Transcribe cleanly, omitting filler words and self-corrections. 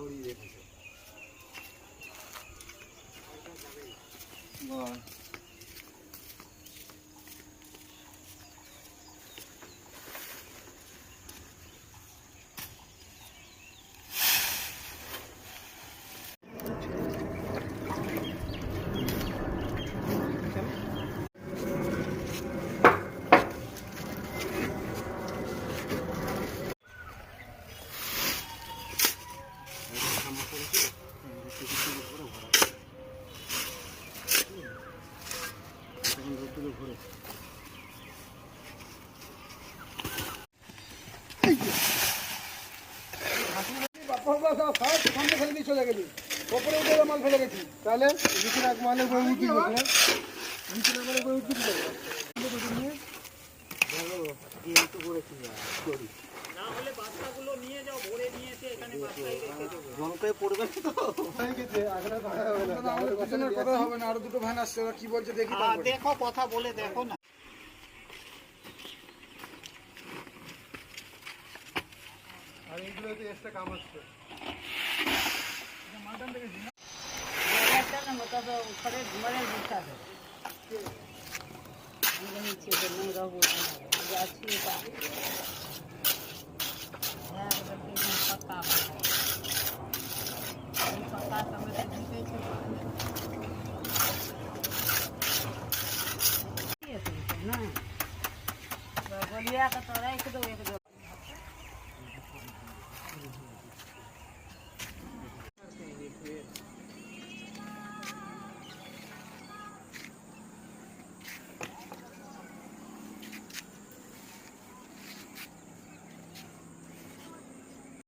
উড়িয়ে রেখেছে। সামনে ফেলে দিয়ে চলে গেলি, ওপরে উঠে মাল ফেলে গেছি, তাহলে নিচে মালের বই উঠবি নিচে মালের বই উঠবি কথা হবে না। আরো দুটো ভ্যান আসছে, ওরা কি বলছে দেখি, দেখো কথা বলে দেখো না। আর এইগুলোতে এক্সট্রা কাম আসছে। মাটন দেখেছি না, बोलिया तो राख दो एक